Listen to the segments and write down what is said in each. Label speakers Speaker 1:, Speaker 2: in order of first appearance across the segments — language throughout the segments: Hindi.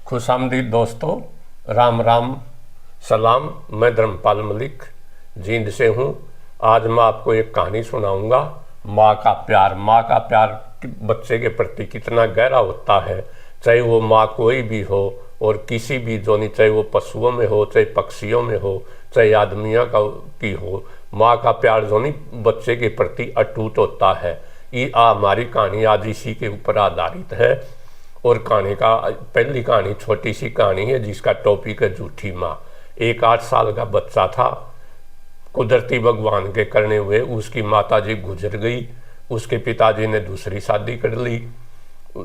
Speaker 1: खुशामदीद दोस्तों, राम राम, सलाम। मैं धर्मपाल मलिक जींद से हूँ। आज मैं आपको एक कहानी सुनाऊंगा। माँ का प्यार। माँ का प्यार बच्चे के प्रति कितना गहरा होता है, चाहे वो माँ कोई भी हो और किसी भी जोनी, चाहे वो पशुओं में हो, चाहे पक्षियों में हो, चाहे आदमियों का की हो। माँ का प्यार जोनी बच्चे के प्रति अटूट होता है। ये हमारी कहानी आज इसी के ऊपर आधारित है। और कहानी का पहली कहानी छोटी सी कहानी है जिसका टॉपिक है झूठी माँ। एक 8 साल का बच्चा था। कुदरती भगवान के करने हुए उसकी माताजी गुजर गई। उसके पिताजी ने दूसरी शादी कर ली।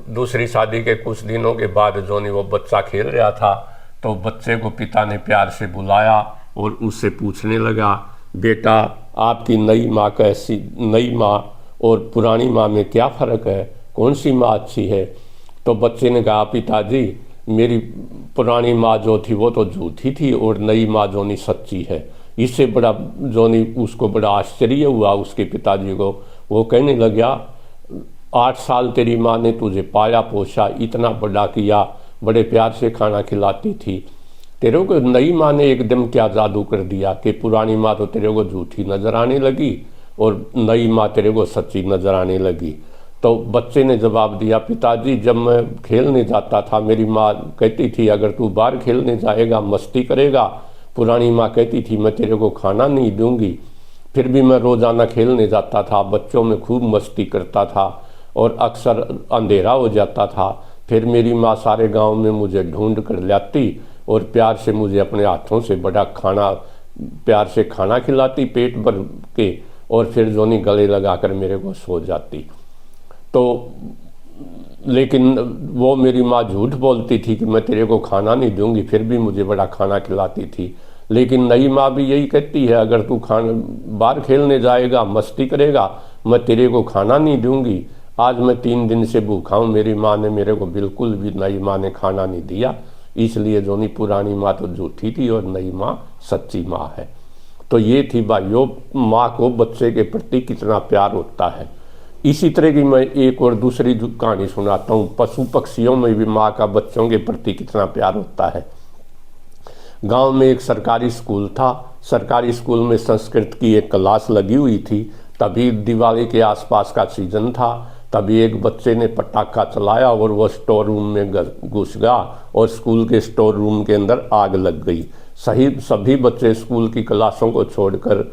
Speaker 1: दूसरी शादी के कुछ दिनों के बाद जोनी वो बच्चा खेल रहा था, तो बच्चे को पिता ने प्यार से बुलाया और उससे पूछने लगा, बेटा आपकी नई माँ कैसी, नई माँ और पुरानी माँ में क्या फ़र्क है, कौन सी माँ अच्छी है? तो बच्चे ने कहा, पिताजी मेरी पुरानी माँ जो थी वो तो झूठी थी और नई माँ जोनी सच्ची है। इससे बड़ा जोनी उसको बड़ा आश्चर्य हुआ उसके पिताजी को। वो कहने लगा, 8 साल तेरी माँ ने तुझे पाया पोसा, इतना बड़ा किया, बड़े प्यार से खाना खिलाती थी। तेरे को नई माँ ने एकदम क्या जादू कर दिया कि पुरानी माँ तो तेरे को झूठी नजर आने लगी और नई माँ तेरे को सच्ची नजर आने लगी। तो बच्चे ने जवाब दिया, पिताजी जब मैं खेलने जाता था मेरी माँ कहती थी अगर तू बाहर खेलने जाएगा मस्ती करेगा, पुरानी माँ कहती थी मैं तेरे को खाना नहीं दूंगी। फिर भी मैं रोज़ाना खेलने जाता था, बच्चों में खूब मस्ती करता था और अक्सर अंधेरा हो जाता था। फिर मेरी माँ सारे गांव में मुझे ढूंढ कर लाती और प्यार से मुझे अपने हाथों से बड़ा खाना, प्यार से खाना खिलाती पेट भर के, और फिर जोनी गले लगाकर मेरे को सो जाती। तो लेकिन वो मेरी माँ झूठ बोलती थी कि मैं तेरे को खाना नहीं दूंगी, फिर भी मुझे बड़ा खाना खिलाती थी। लेकिन नई माँ भी यही कहती है अगर तू खाना बाहर खेलने जाएगा मस्ती करेगा मैं तेरे को खाना नहीं दूंगी। आज मैं 3 दिन से भूखा हूँ, मेरी माँ ने मेरे को बिल्कुल भी, नई माँ ने खाना नहीं दिया। इसलिए जोनी पुरानी माँ तो झूठी थी और नई माँ सच्ची माँ है। तो ये थी भाइयों, माँ को बच्चे के प्रति कितना प्यार होता है। इसी तरह की मैं एक और दूसरी कहानी सुनाता हूँ। पशु पक्षियों में भी माँ का बच्चों के प्रति कितना प्यार होता है। गांव में एक सरकारी स्कूल था। सरकारी स्कूल में संस्कृत की एक क्लास लगी हुई थी। तभी दिवाली के आसपास का सीजन था। तभी एक बच्चे ने पटाखा चलाया और वह स्टोर रूम में घुस गया और स्कूल के स्टोर रूम के अंदर आग लग गई। सभी बच्चे स्कूल की क्लासों को छोड़कर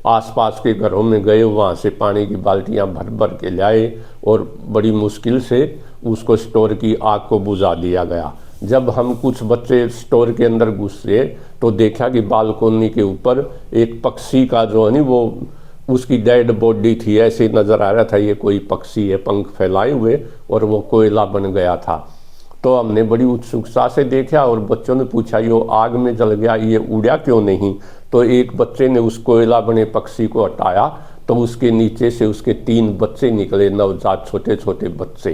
Speaker 1: आसपास के घरों में गए, वहाँ से पानी की बाल्टियाँ भर भर के लाए और बड़ी मुश्किल से उसको स्टोर की आग को बुझा दिया गया। जब हम कुछ बच्चे स्टोर के अंदर घुसे तो देखा कि बालकोनी के ऊपर एक पक्षी का जो है वो उसकी डेड बॉडी थी। ऐसे नज़र आ रहा था ये कोई पक्षी है पंख फैलाए हुए, और वो कोयला बन गया था। तो हमने बड़ी उत्सुकता से देखा और बच्चों ने पूछा ये आग में जल गया, ये उड़ा क्यों नहीं? तो एक बच्चे ने उस कोयला बने पक्षी को हटाया तो उसके नीचे से उसके 3 बच्चे निकले, नवजात छोटे छोटे बच्चे।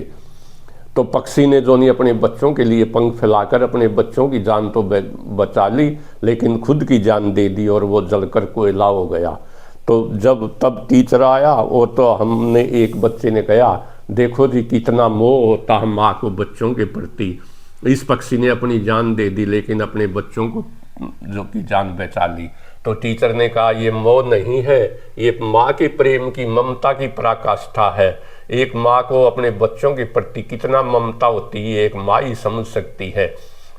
Speaker 1: तो पक्षी ने जो नहीं अपने बच्चों के लिए पंख फैलाकर अपने बच्चों की जान तो बचा ली, लेकिन खुद की जान दे दी और वो जलकर कोयला हो गया। तो तब टीचर आया और तो हमने, एक बच्चे ने कहा, देखो जी कितना मोह होता है माँ को बच्चों के प्रति। इस पक्षी ने अपनी जान दे दी लेकिन अपने बच्चों को जो की जान बचा ली। तो टीचर ने कहा ये मोह नहीं है, ये माँ के प्रेम की, ममता की पराकाष्ठा है। एक माँ को अपने बच्चों के प्रति कितना ममता होती है एक माँ ही समझ सकती है।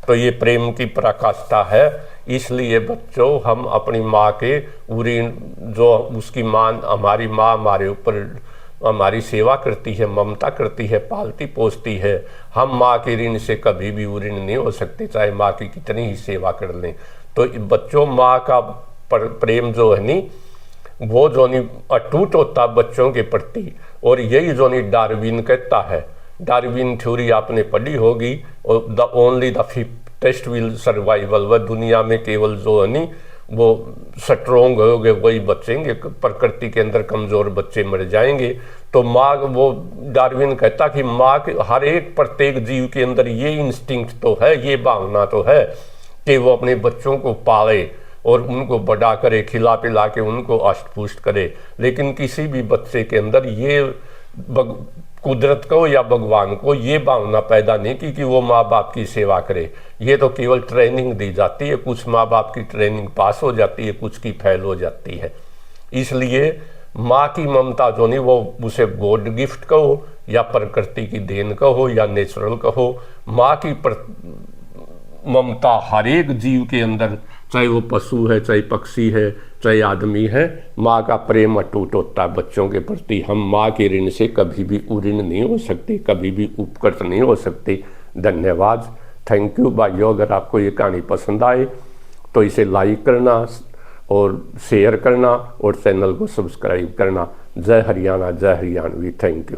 Speaker 1: तो ये प्रेम की पराकाष्ठा है। इसलिए बच्चों हम अपनी माँ के ऋण, जो उसकी माँ, हमारी माँ हमारे ऊपर हमारी सेवा करती है, ममता करती है, पालती पोसती है, हम माँ के ऋण से कभी भी ऋण नहीं हो सकते, चाहे माँ की कितनी ही सेवा कर लें। तो बच्चों माँ का प्रेम जो है नी वो जो नहीं अटूट होता बच्चों के प्रति। और यही जो नहीं डार्विन कहता है, डार्विन थ्योरी आपने पढ़ी होगी, और the only the fittest will survival, वह दुनिया में केवल जो है नी वो स्ट्रोंग हो गए वही बचेंगे, प्रकृति के अंदर कमज़ोर बच्चे मर जाएंगे। तो माँ, वो डार्विन कहता कि माँ के हर एक प्रत्येक जीव के अंदर ये इंस्टिंक्ट तो है, ये भावना तो है कि वो अपने बच्चों को पाले और उनको बड़ा करे, खिला पिला के उनको अष्ट पुष्ट करे। लेकिन किसी भी बच्चे के अंदर ये कुदरत को या भगवान को ये भावना पैदा नहीं की कि वो माँ बाप की सेवा करे। ये तो केवल ट्रेनिंग दी जाती है, कुछ माँ बाप की ट्रेनिंग पास हो जाती है, कुछ की फेल हो जाती है। इसलिए माँ की ममता जो नहीं, वो उसे गॉड गिफ्ट कहो या प्रकृति की देन कहो या नेचुरल कहो, माँ की ममता हर एक जीव के अंदर, चाहे वो पशु है, चाहे पक्षी है, चाहे आदमी है, माँ का प्रेम अटूट होता है बच्चों के प्रति। हम माँ के ऋण से कभी भी उऋण नहीं हो सकते, कभी भी उपकृत नहीं हो सकते। धन्यवाद, थैंक यू भाइयों। अगर आपको ये कहानी पसंद आए तो इसे लाइक करना और शेयर करना और चैनल को सब्सक्राइब करना। जय हरियाणा, जय हरियाणवी। Thank you.